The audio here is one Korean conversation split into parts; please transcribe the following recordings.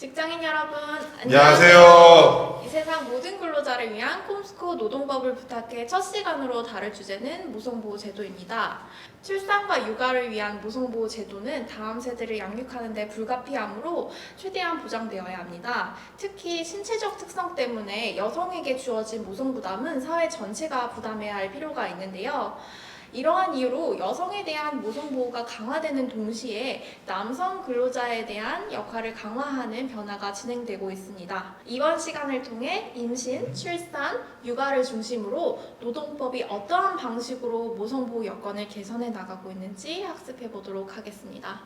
직장인 여러분, 안녕하세요. 이 세상 모든 근로자를 위한 콤스코 노동법을 부탁해 첫 시간으로 다룰 주제는 모성보호 제도입니다. 출산과 육아를 위한 모성보호 제도는 다음 세대를 양육하는 데 불가피하므로 최대한 보장되어야 합니다. 특히 신체적 특성 때문에 여성에게 주어진 모성부담은 사회 전체가 부담해야 할 필요가 있는데요. 이러한 이유로 여성에 대한 모성보호가 강화되는 동시에 남성 근로자에 대한 역할을 강화하는 변화가 진행되고 있습니다. 이번 시간을 통해 임신, 출산, 육아를 중심으로 노동법이 어떠한 방식으로 모성보호 여건을 개선해 나가고 있는지 학습해 보도록 하겠습니다.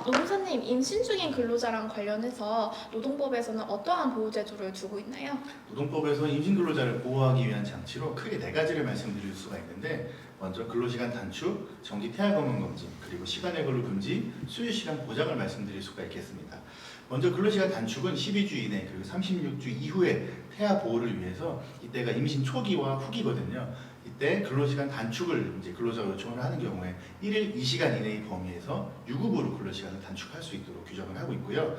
노무사님, 임신 중인 근로자랑 관련해서 노동법에서는 어떠한 보호제도를 두고 있나요? 노동법에서 임신 근로자를 보호하기 위한 장치로 크게 네 가지를 말씀드릴 수가 있는데, 먼저 근로시간 단축, 정기 태아 검은 검진, 그리고 시간의 근로 금지, 수유시간 보장을 말씀드릴 수가 있겠습니다. 먼저 근로시간 단축은 12주 이내 그리고 36주 이후에 태아 보호를 위해서 이때가 임신 초기와 후기거든요. 이때 근로시간 단축을 이제 근로자가 요청을 하는 경우에 1일 2시간 이내의 범위에서 유급으로 근로시간을 단축할 수 있도록 규정을 하고 있고요.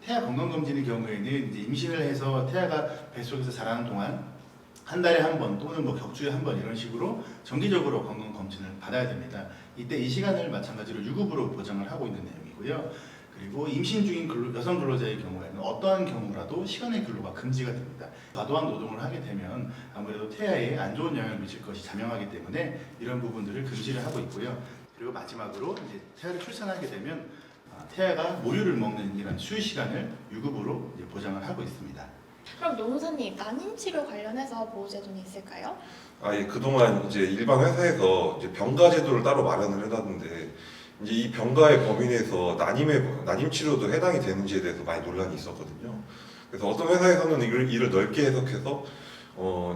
태아 건강검진의 경우에는 이제 임신을 해서 태아가 뱃속에서 자라는 동안 한 달에 한 번 또는 뭐 격주에 한 번 이런 식으로 정기적으로 건강검진을 받아야 됩니다. 이때 이 시간을 마찬가지로 유급으로 보장을 하고 있는 내용이고요. 그리고 임신 중인 여성 근로자의 경우에는 어떠한 경우라도 시간의 근로가 금지가 됩니다. 과도한 노동을 하게 되면 아무래도 태아에 안 좋은 영향을 미칠 것이 자명하기 때문에 이런 부분들을 금지를 하고 있고요. 그리고 마지막으로 이제 태아를 출산하게 되면 태아가 모유를 먹는 이런 수유 시간을 유급으로 이제 보장을 하고 있습니다. 그럼 노무사님, 난임치료 관련해서 보호제도는 있을까요? 예, 그동안 이제 일반 회사에서 이제 병가 제도를 따로 마련을 해놨는데, 이제 이 병가의 범위 내에서 난임 치료도 해당이 되는지에 대해서 많이 논란이 있었거든요. 그래서 어떤 회사에서는 이를 넓게 해석해서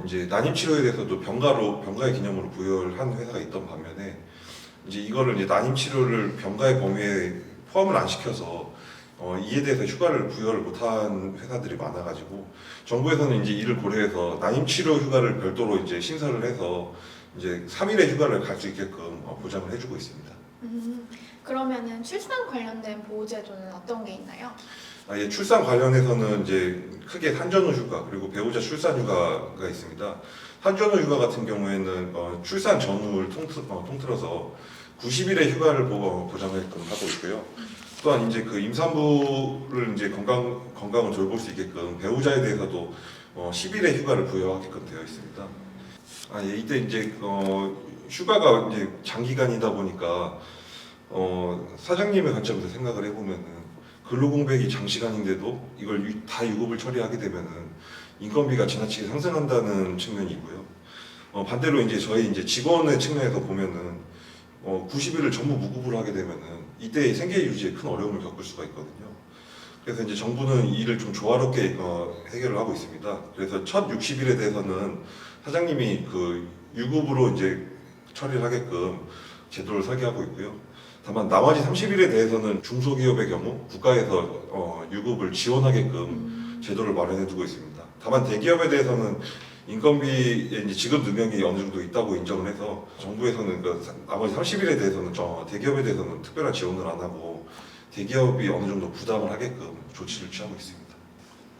이제 난임 치료에 대해서도 병가의 개념으로 부여를 한 회사가 있던 반면에, 이제 이거를 이제 난임 치료를 병가의 범위에 포함을 안 시켜서 이에 대해서 휴가를 부여를 못한 회사들이 많아가지고, 정부에서는 이제 이를 고려해서 난임 치료 휴가를 별도로 이제 신설을 해서 이제 3일의 휴가를 갈 수 있게끔 보장을 해주고 있습니다. 그러면은 출산 관련된 보호제도는 어떤 게 있나요? 예, 출산 관련해서는 이제 크게 산전후 휴가 그리고 배우자 출산 휴가가 있습니다. 산전후 휴가 같은 경우에는 출산 전후를 통틀어서 90일의 휴가를 보장하게끔 하고 있고요. 또한 이제 그 임산부를 이제 건강을 돌볼 수 있게끔 배우자에 대해서도 10일의 휴가를 부여하게끔 되어 있습니다. 예, 이때 이제 휴가가 이제 장기간이다 보니까 사장님의 관점에서 생각을 해보면은 근로공백이 장시간인데도 이걸 다 유급을 처리하게 되면은 인건비가 지나치게 상승한다는 측면이 있고요. 반대로 이제 저희 이제 직원의 측면에서 보면은 90일을 전부 무급으로 하게 되면은 이때 생계 유지에 큰 어려움을 겪을 수가 있거든요. 그래서 이제 정부는 이 일을 좀 조화롭게 해결을 하고 있습니다. 그래서 첫 60일에 대해서는 사장님이 그 유급으로 이제 처리를 하게끔 제도를 설계하고 있고요. 다만 나머지 30일에 대해서는 중소기업의 경우 국가에서 유급을 지원하게끔 제도를 마련해두고 있습니다. 다만 대기업에 대해서는 인건비의 이제 지급 능력이 어느 정도 있다고 인정을 해서 정부에서는 나머지 30일에 대해서는 대기업에 대해서는 특별한 지원을 안 하고 대기업이 어느 정도 부담을 하게끔 조치를 취하고 있습니다.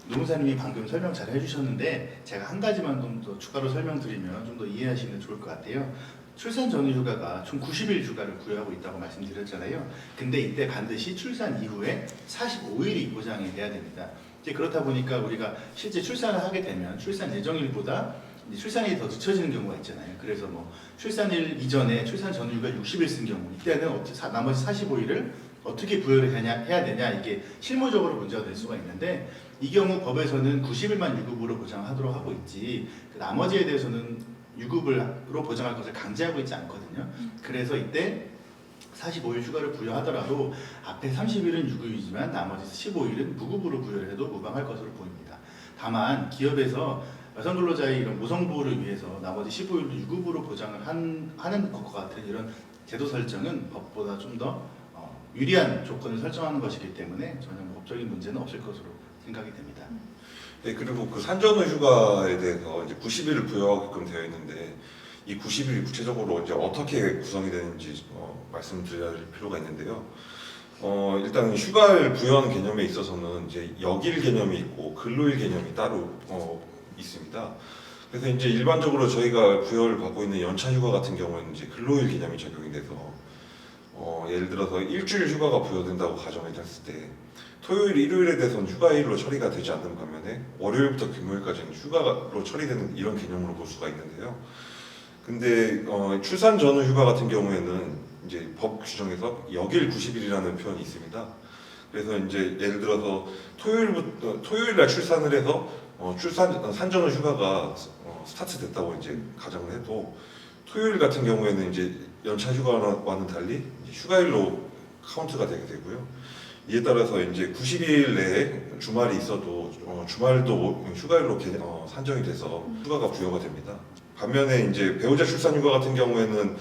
노무사님이 방금 설명 잘 해주셨는데 제가 한 가지만 좀 더 추가로 설명드리면 좀 더 이해하시는 게 좋을 것 같아요. 출산 전후 휴가가 총 90일 휴가를 부여하고 있다고 말씀드렸잖아요. 근데 이때 반드시 출산 이후에 45일이 보장이 돼야 됩니다. 이제 그렇다 보니까 우리가 실제 출산을 하게 되면 출산 예정일보다 출산이 더 늦춰지는 경우가 있잖아요. 그래서 뭐 출산일 이전에 출산 전후 휴가 60일 쓴 경우, 이때는 나머지 45일을 어떻게 부여를 해야 되냐, 이게 실무적으로 문제가 될 수가 있는데, 이 경우 법에서는 90일만 유급으로 보장하도록 하고 있지 그 나머지에 대해서는 유급으로 보장할 것을 강제하고 있지 않거든요. 그래서 이때 45일 휴가를 부여하더라도 앞에 30일은 유급이지만 나머지 15일은 무급으로 부여를 해도 무방할 것으로 보입니다. 다만 기업에서 여성 근로자의 이런 모성보호를 위해서 나머지 15일도 유급으로 보장을 하는 것과 같은 이런 제도 설정은 법보다 좀 더 유리한 조건을 설정하는 것이기 때문에 전혀 법적인 문제는 없을 것으로 생각이 됩니다. 네, 그리고 그 산전후 휴가에 대해서 이제 90일을 부여하게끔 되어 있는데, 이 90일이 구체적으로 이제 어떻게 구성이 되는지 말씀드릴 필요가 있는데요. 일단 휴가를 부여하는 개념에 있어서는 이제 역일 개념이 있고 근로일 개념이 따로 있습니다. 그래서 이제 일반적으로 저희가 부여를 받고 있는 연차 휴가 같은 경우는 이제 근로일 개념이 적용이 돼서 예를 들어서 일주일 휴가가 부여된다고 가정을 했을 때 토요일, 일요일에 대해서는 휴가일로 처리가 되지 않는 반면에 월요일부터 금요일까지는 휴가로 처리되는 이런 개념으로 볼 수가 있는데요. 근데 출산 전후 휴가 같은 경우에는 이제 법 규정에서 역일 90일이라는 표현이 있습니다. 그래서 이제 예를 들어서 토요일 날 출산을 해서 산전후 휴가가 스타트됐다고 이제 가정을 해도 토요일 같은 경우에는 이제 연차 휴가와는 달리 이제 휴가일로 카운트가 되게 되고요. 이에 따라서 이제 90일 내에 주말이 있어도 주말도 휴가일로 산정이 돼서 휴가가 부여가 됩니다. 반면에 이제 배우자 출산 휴가 같은 경우에는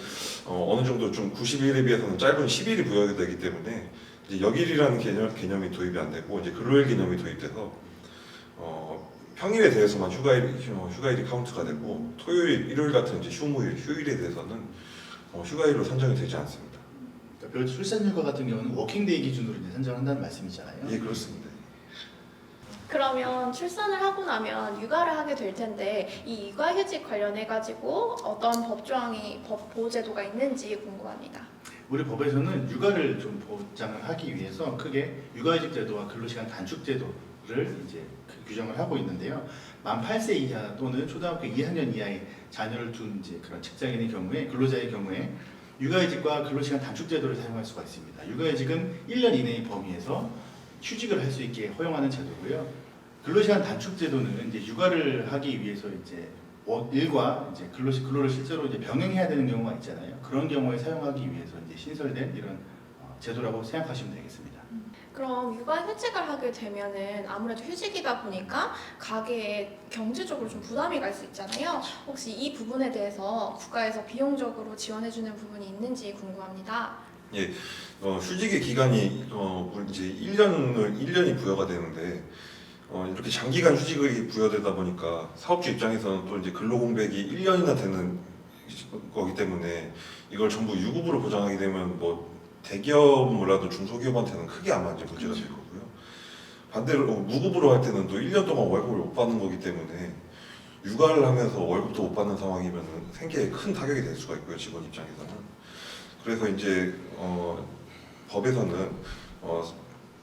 어느 정도 좀 90일에 비해서는 짧은 10일이 부여가 되기 때문에 이제 역일이라는 개념이 도입이 안 되고 이제 근로일 개념이 도입돼서 평일에 대해서만 휴가일이 카운트가 되고 토요일, 일요일 같은 이제 휴일에 대해서는 휴가일로 산정이 되지 않습니다. 그러니까 배우자 출산 휴가 같은 경우는 워킹데이 기준으로 이제 산정한다는 말씀이잖아요. 예, 그렇습니다. 그러면 출산을 하고 나면 육아를 하게 될 텐데 이 육아휴직 관련해 가지고 어떤 법 보호제도가 있는지 궁금합니다. 우리 법에서는 육아를 좀 보장을 하기 위해서 크게 육아휴직 제도와 근로시간 단축 제도를 이제 규정을 하고 있는데요. 만 8세 이하 또는 초등학교 2학년 이하의 자녀를 둔 이제 그런 직장인의 경우에 근로자의 경우에 육아휴직과 근로시간 단축 제도를 사용할 수가 있습니다. 육아휴직은 1년 이내의 범위에서 휴직을 할 수 있게 허용하는 제도고요. 근로시간 단축 제도는 이제 육아를 하기 위해서 이제 일과 이제 근로를 실제로 이제 병행해야 되는 경우가 있잖아요. 그런 경우에 사용하기 위해서 이제 신설된 이런 제도라고 생각하시면 되겠습니다. 그럼 육아휴직을 하게 되면은 아무래도 휴직이다 보니까 가게에 경제적으로 좀 부담이 갈 수 있잖아요. 혹시 이 부분에 대해서 국가에서 비용적으로 지원해주는 부분이 있는지 궁금합니다. 휴직의 기간이 이제 1년이 부여가 되는데 이렇게 장기간 휴직이 부여되다 보니까 사업주 입장에서는 또 이제 근로 공백이 1년이나 되는 거기 때문에 이걸 전부 유급으로 보장하게 되면 뭐 대기업은 몰라도 중소기업한테는 크게 아마 이제 문제가 될 거고요. 반대로 무급으로 할 때는 또 1년 동안 월급을 못 받는 거기 때문에 육아를 하면서 월급도 못 받는 상황이면 생계에 큰 타격이 될 수가 있고요, 직원 입장에서는. 그래서 이제 법에서는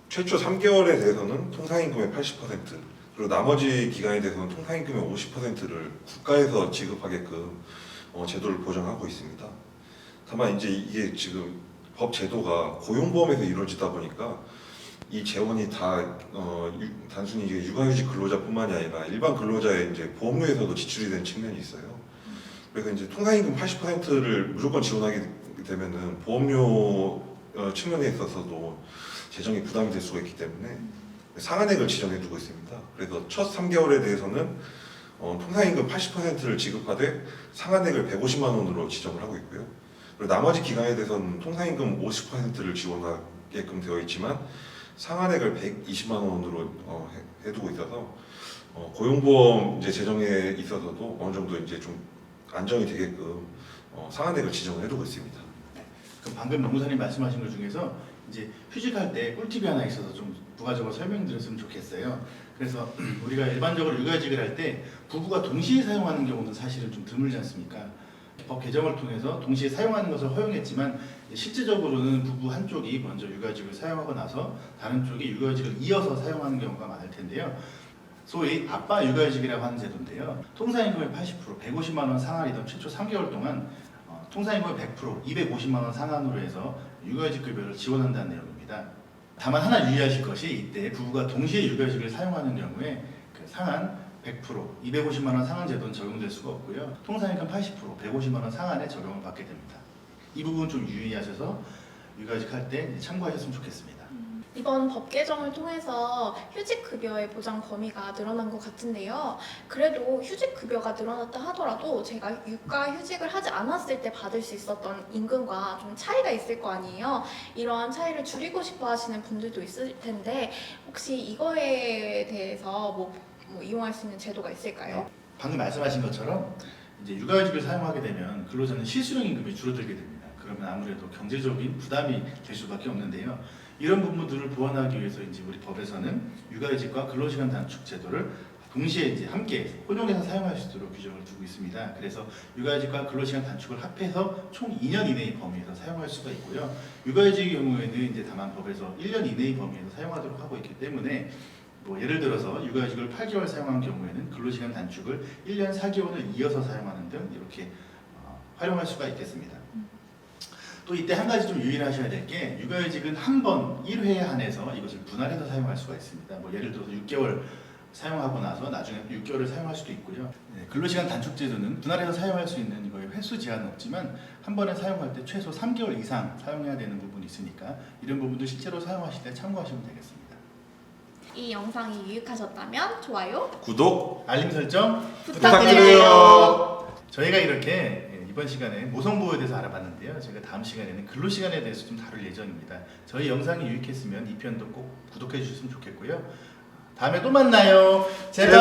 최초 3개월에 대해서는 통상임금의 80% 그리고 나머지 기간에 대해서는 통상임금의 50%를 국가에서 지급하게끔 제도를 보장하고 있습니다. 다만 이제 이게 지금 법 제도가 고용보험에서 이루어지다 보니까 이 재원이 다 단순히 이게 육아휴직 근로자뿐만이 아니라 일반 근로자의 이제 보험료에서도 지출이 되는 측면이 있어요. 그래서 이제 통상임금 80%를 무조건 지원하게 되면은 보험료 측면에 있어서도 재정이 부담이 될 수가 있기 때문에 상한액을 지정해 두고 있습니다. 그래서 첫 3개월에 대해서는 통상임금 80%를 지급하되 상한액을 150만 원으로 지정을 하고 있고요. 그리고 나머지 기간에 대해서는 통상임금 50%를 지원하게끔 되어 있지만 상한액을 120만 원으로 해두고 있어서 고용보험 이제 재정에 있어서도 어느 정도 이제 좀 안정이 되게끔 상한액을 지정을 해두고 있습니다. 그럼 방금 노무사님 말씀하신 것 중에서 이제 휴직할 때 꿀팁이 하나 있어서 좀 부가적으로 설명드렸으면 좋겠어요. 그래서 우리가 일반적으로 육아휴직을 할 때 부부가 동시에 사용하는 경우는 사실은 좀 드물지 않습니까? 법 개정을 통해서 동시에 사용하는 것을 허용했지만 실제적으로는 부부 한쪽이 먼저 육아휴직을 사용하고 나서 다른 쪽이 육아휴직을 이어서 사용하는 경우가 많을 텐데요. 소위 아빠 육아휴직이라고 하는 제도인데요. 통상임금의 80%, 150만 원 상한이던 최초 3개월 동안 통상임금의 100%, 250만 원 상한으로 해서 육아휴직 급여를 지원한다는 내용입니다. 다만 하나 유의하실 것이 이때 부부가 동시에 육아휴직을 사용하는 경우에 그 상한 100%, 250만 원 상한 제도는 적용될 수가 없고요. 통상임금 80%, 150만 원 상한에 적용을 받게 됩니다. 이 부분 좀 유의하셔서 육아휴직 할 때 참고하셨으면 좋겠습니다. 이번 법 개정을 통해서 휴직급여의 보장 범위가 늘어난 것 같은데요. 그래도 휴직급여가 늘어났다 하더라도 제가 육아휴직을 하지 않았을 때 받을 수 있었던 임금과 좀 차이가 있을 거 아니에요. 이러한 차이를 줄이고 싶어 하시는 분들도 있을 텐데 혹시 이거에 대해서 뭐 이용할 수 있는 제도가 있을까요? 방금 말씀하신 것처럼 이제 육아휴직을 사용하게 되면 근로자는 실수령 임금이 줄어들게 됩니다. 그러면 아무래도 경제적인 부담이 될 수밖에 없는데요. 이런 부분들을 보완하기 위해서 이제 우리 법에서는 육아휴직과 근로시간 단축 제도를 동시에 이제 함께 혼용해서 사용할 수 있도록 규정을 두고 있습니다. 그래서 육아휴직과 근로시간 단축을 합해서 총 2년 이내의 범위에서 사용할 수가 있고요. 육아휴직의 경우에는 이제 다만 법에서 1년 이내의 범위에서 사용하도록 하고 있기 때문에 뭐 예를 들어서 육아휴직을 8개월 사용한 경우에는 근로시간 단축을 1년 4개월을 이어서 사용하는 등 이렇게 활용할 수가 있겠습니다. 또 이때 한 가지 좀 유의하셔야 될 게 육아휴직은 한 번 1회에 한해서 이것을 분할해서 사용할 수가 있습니다. 뭐 예를 들어서 6개월 사용하고 나서 나중에 또 6개월을 사용할 수도 있고요. 네, 근로시간 단축 제도는 분할해서 사용할 수 있는 거의 횟수 제한은 없지만 한 번에 사용할 때 최소 3개월 이상 사용해야 되는 부분이 있으니까 이런 부분도 실제로 사용하실 때 참고하시면 되겠습니다. 이 영상이 유익하셨다면 좋아요, 구독, 알림 설정 부탁드려요. 저희가 이렇게 이번 시간에 모성보호에 대해서 알아봤는데요. 제가 다음 시간에는 근로시간에 대해서 좀 다룰 예정입니다. 저희 영상이 유익했으면 이 편도 꼭 구독해 주셨으면 좋겠고요. 다음에 또 만나요. 제발!